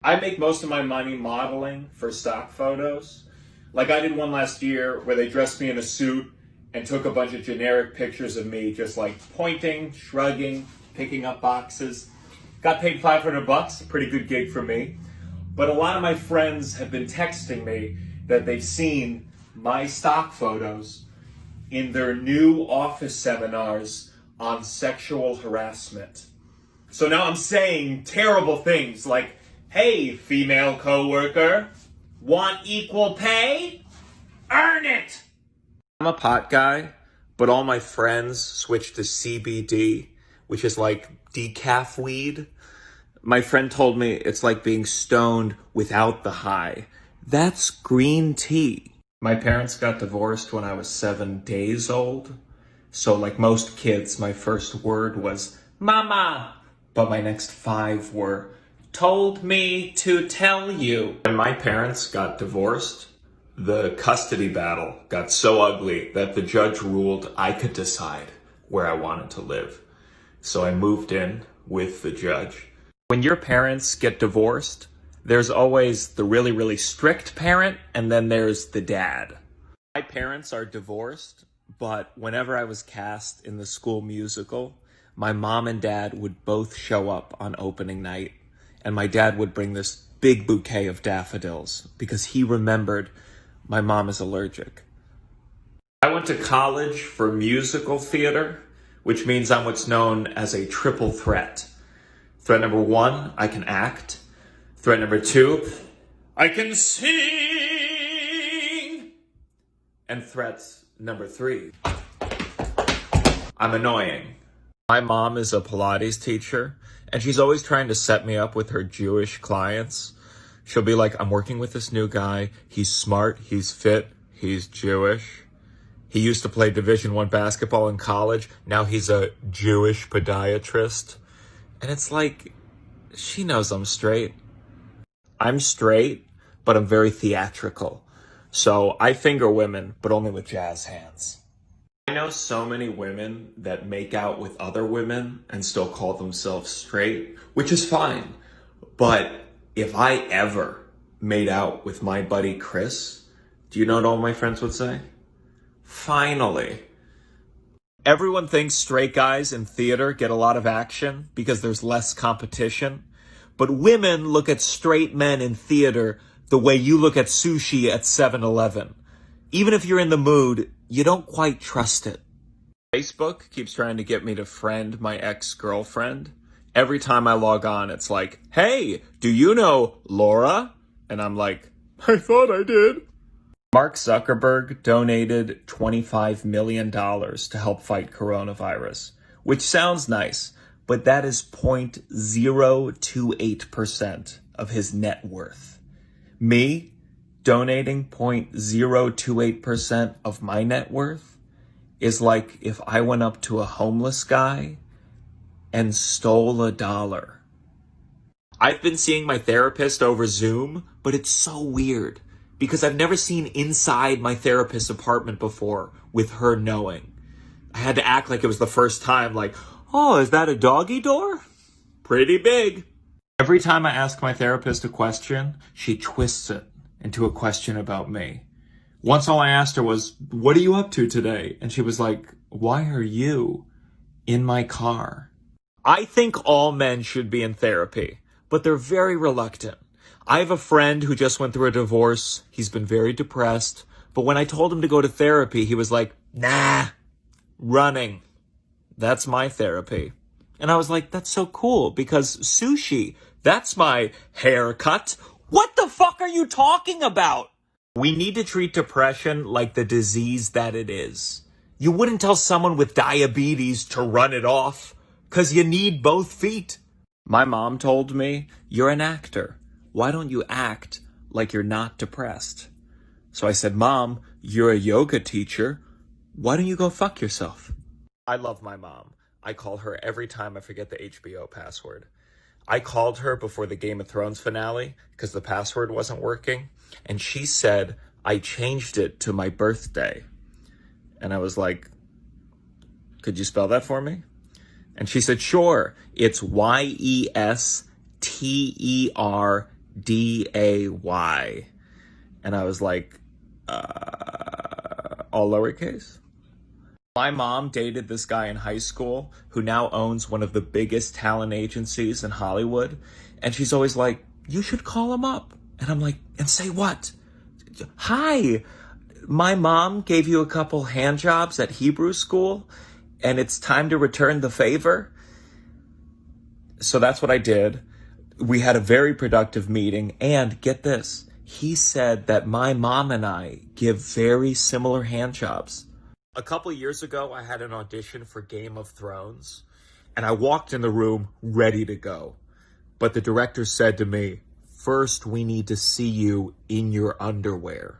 I make most of my money modeling for stock photos. Like I did one last year where they dressed me in a suit and took a bunch of generic pictures of me just like pointing, shrugging, picking up boxes. Got paid $500, pretty good gig for me. But a lot of my friends have been texting me that they've seen my stock photos in their new office seminars on sexual harassment. So now I'm saying terrible things like, hey, female coworker, want equal pay? Earn it! I'm a pot guy, but all my friends switched to CBD, which is like decaf weed. My friend told me it's like being stoned without the high. That's green tea. My parents got divorced when I was 7 days old. So like most kids, my first word was, Mama. But my next 5 were, told me to tell you. When my parents got divorced, the custody battle got so ugly that the judge ruled I could decide where I wanted to live. So I moved in with the judge. When your parents get divorced, there's always the really, really strict parent, and then there's the dad. My parents are divorced, but whenever I was cast in the school musical, my mom and dad would both show up on opening night, and my dad would bring this big bouquet of daffodils because he remembered my mom is allergic. I went to college for musical theater, which means I'm what's known as a triple threat. Threat number 1, I can act. Threat number 2, I can sing. And threat number 3, I'm annoying. My mom is a Pilates teacher, and she's always trying to set me up with her Jewish clients. She'll be like, I'm working with this new guy. He's smart, he's fit, he's Jewish. He used to play Division I basketball in college. Now he's a Jewish podiatrist. And it's like, she knows I'm straight. I'm straight, but I'm very theatrical. So I finger women, but only with jazz hands. I know so many women that make out with other women and still call themselves straight, which is fine. But if I ever made out with my buddy Chris, do you know what all my friends would say? Finally. Everyone thinks straight guys in theater get a lot of action because there's less competition. But women look at straight men in theater the way you look at sushi at 7-Eleven. Even if you're in the mood, you don't quite trust it. Facebook keeps trying to get me to friend my ex-girlfriend. Every time I log on, it's like, hey, do you know Laura? And I'm like, I thought I did. Mark Zuckerberg donated $25 million to help fight coronavirus, which sounds nice, but that is 0.028% of his net worth. Me donating 0.028% of my net worth is like if I went up to a homeless guy and stole $1. I've been seeing my therapist over Zoom, but it's so weird because I've never seen inside my therapist's apartment before with her knowing. I had to act like it was the first time, like, oh, is that a doggy door? Pretty big. Every time I ask my therapist a question, she twists it into a question about me. Once all I asked her was, what are you up to today? And she was like, why are you in my car? I think all men should be in therapy, but they're very reluctant. I have a friend who just went through a divorce. He's been very depressed. But when I told him to go to therapy, he was like, nah, running. That's my therapy. And I was like, that's so cool because sushi, that's my haircut. What the fuck are you talking about? We need to treat depression like the disease that it is. You wouldn't tell someone with diabetes to run it off because you need both feet. My mom told me, you're an actor. Why don't you act like you're not depressed? So I said, Mom, you're a yoga teacher. Why don't you go fuck yourself? I love my mom. I call her every time I forget the HBO password. I called her before the Game of Thrones finale because the password wasn't working. And she said, I changed it to my birthday. And I was like, could you spell that for me? And she said, sure. It's YESTERDAY. day. And I was like, all lowercase? My mom dated this guy in high school who now owns one of the biggest talent agencies in Hollywood. And she's always like, you should call him up. And I'm like, and say what? Hi, my mom gave you a couple hand jobs at Hebrew school and it's time to return the favor. So that's what I did. We had a very productive meeting, and get this, he said that my mom and I give very similar hand jobs. A couple years ago, I had an audition for Game of Thrones, and I walked in the room ready to go. But the director said to me, first we need to see you in your underwear,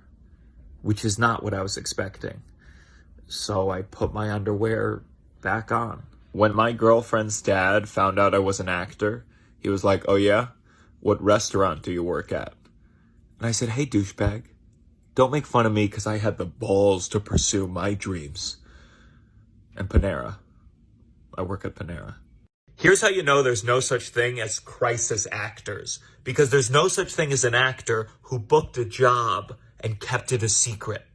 which is not what I was expecting. So I put my underwear back on. When my girlfriend's dad found out I was an actor, he was like, oh yeah? What restaurant do you work at? And I said, hey, douchebag, don't make fun of me because I had the balls to pursue my dreams. And Panera. I work at Panera. Here's how you know there's no such thing as crisis actors. Because there's no such thing as an actor who booked a job and kept it a secret.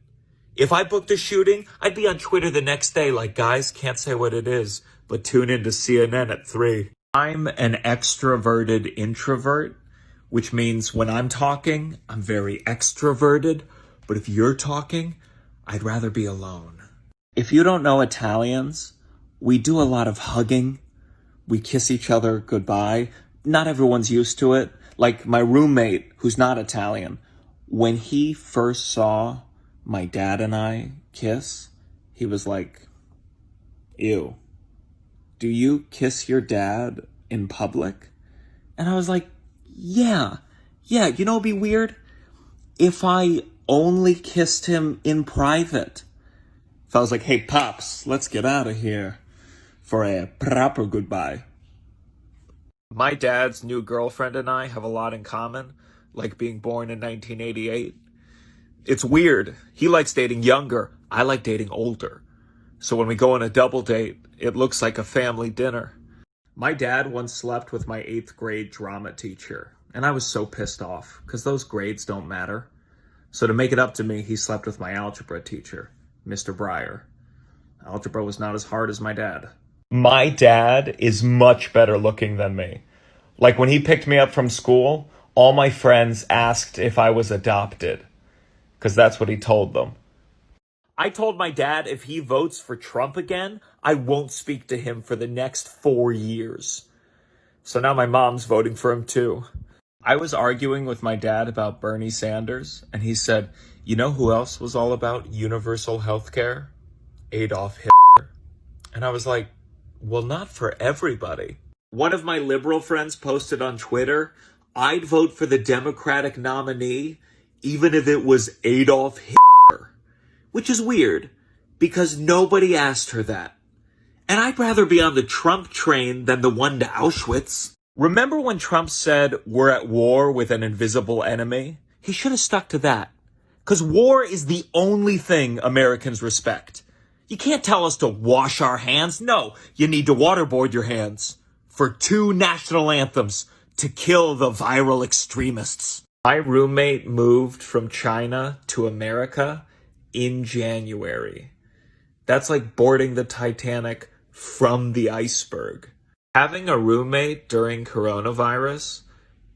If I booked a shooting, I'd be on Twitter the next day like, guys, can't say what it is, but tune in to CNN at 3. I'm an extroverted introvert, which means when I'm talking, I'm very extroverted. But if you're talking, I'd rather be alone. If you don't know Italians, we do a lot of hugging. We kiss each other goodbye. Not everyone's used to it. Like my roommate, who's not Italian, when he first saw my dad and I kiss, he was like, ew, do you kiss your dad in public? And I was like, yeah, you know, it'd be weird if I only kissed him in private. If I was like, hey, Pops, let's get out of here for a proper goodbye. My dad's new girlfriend and I have a lot in common, like being born in 1988. It's weird. He likes dating younger. I like dating older. So when we go on a double date, it looks like a family dinner. My dad once slept with my 8th grade drama teacher, and I was so pissed off because those grades don't matter. So to make it up to me, he slept with my algebra teacher, Mr. Breyer. Algebra was not as hard as my dad. My dad is much better looking than me. Like when he picked me up from school, all my friends asked if I was adopted, because that's what he told them. I told my dad if he votes for Trump again, I won't speak to him for the next 4 years. So now my mom's voting for him too. I was arguing with my dad about Bernie Sanders, and he said, you know who else was all about universal health care? Adolf Hitler. And I was like, well, not for everybody. One of my liberal friends posted on Twitter, I'd vote for the Democratic nominee even if it was Adolf Hitler. Which is weird, because nobody asked her that. And I'd rather be on the Trump train than the one to Auschwitz. Remember when Trump said, we're at war with an invisible enemy? He should have stuck to that. Because war is the only thing Americans respect. You can't tell us to wash our hands. No, you need to waterboard your hands for 2 national anthems to kill the viral extremists. My roommate moved from China to America in January. That's like boarding the Titanic from the iceberg. Having a roommate during coronavirus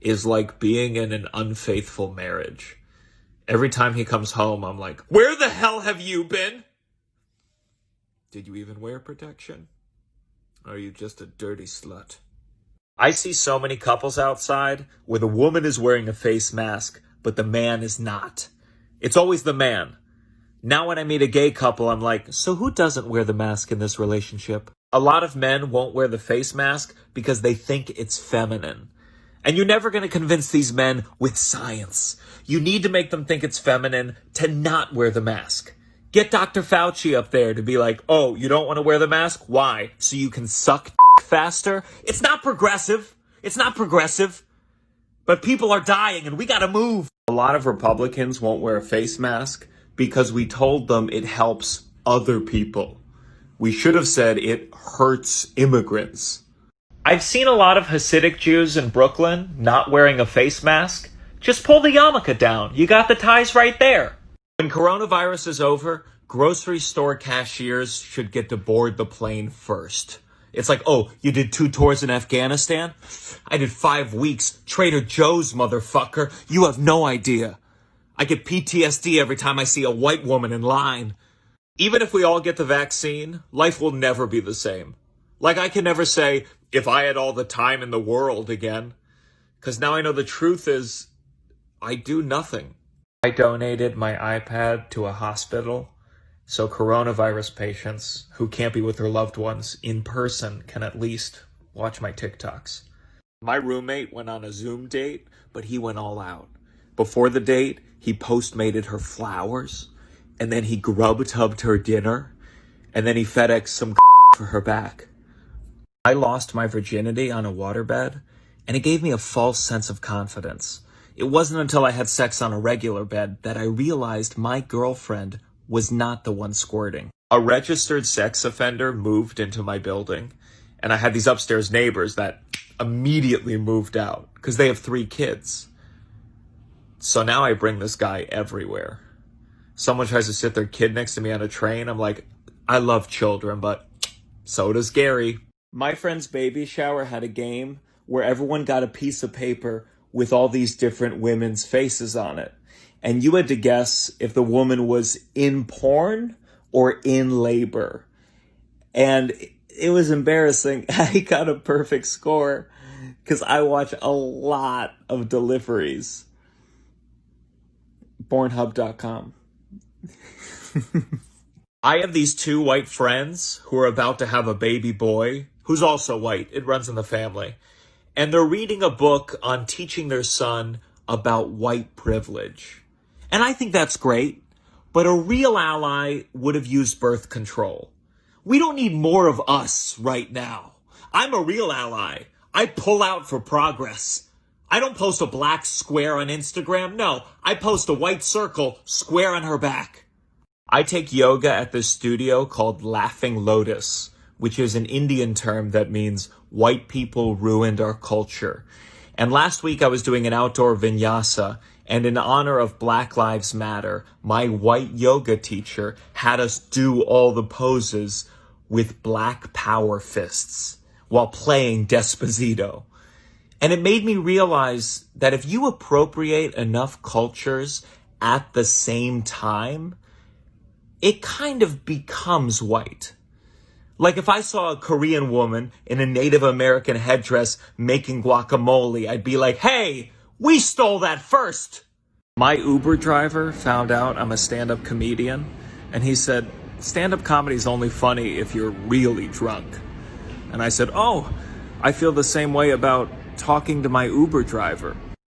is like being in an unfaithful marriage. Every time he comes home, I'm like, where the hell have you been? Did you even wear protection? Or are you just a dirty slut? I see so many couples outside where the woman is wearing a face mask, but the man is not. It's always the man. Now when I meet a gay couple, I'm like, so who doesn't wear the mask in this relationship? A lot of men won't wear the face mask because they think it's feminine. And you're never going to convince these men with science. You need to make them think it's feminine to not wear the mask. Get Dr. Fauci up there to be like, oh, you don't want to wear the mask? Why? So you can suck faster? It's not progressive. It's not progressive. But people are dying and we got to move. A lot of Republicans won't wear a face mask because we told them it helps other people. We should have said it hurts immigrants. I've seen a lot of Hasidic Jews in Brooklyn not wearing a face mask. Just pull the yarmulke down. You got the ties right there. When coronavirus is over, grocery store cashiers should get to board the plane first. It's like, oh, you did 2 tours in Afghanistan? I did 5 weeks. Trader Joe's, motherfucker. You have no idea. I get PTSD every time I see a white woman in line. Even if we all get the vaccine, life will never be the same. Like, I can never say, if I had all the time in the world again. Because now I know the truth is, I do nothing. I donated my iPad to a hospital so coronavirus patients who can't be with their loved ones in person can at least watch my TikToks. My roommate went on a Zoom date, but he went all out. Before the date, he Postmated her flowers, and then he Grubhubbed her dinner, and then he FedExed some for her back. I lost my virginity on a waterbed, and it gave me a false sense of confidence. It wasn't until I had sex on a regular bed that I realized my girlfriend was not the one squirting. A registered sex offender moved into my building, and I had these upstairs neighbors that immediately moved out because they have 3 kids. So now I bring this guy everywhere. Someone tries to sit their kid next to me on a train. I'm like, I love children, but so does Gary. My friend's baby shower had a game where everyone got a piece of paper with all these different women's faces on it. And you had to guess if the woman was in porn or in labor. And it was embarrassing. I got a perfect score because I watch a lot of deliveries. Pornhub.com. I have these 2 white friends who are about to have a baby boy who's also white. It runs in the family. And they're reading a book on teaching their son about white privilege. And I think that's great, but a real ally would have used birth control. We don't need more of us right now. I'm a real ally. I pull out for progress. I don't post a black square on Instagram. No, I post a white circle square on her back. I take yoga at this studio called Laughing Lotus, which is an Indian term that means white people ruined our culture. And last week I was doing an outdoor vinyasa, and in honor of Black Lives Matter, my white yoga teacher had us do all the poses with black power fists while playing Despacito. And it made me realize that if you appropriate enough cultures at the same time, it kind of becomes white. Like if I saw a Korean woman in a Native American headdress making guacamole, I'd be like, hey, we stole that first. My Uber driver found out I'm a stand-up comedian, and he said, stand-up comedy is only funny if you're really drunk. And I said, oh, I feel the same way about talking to my Uber driver.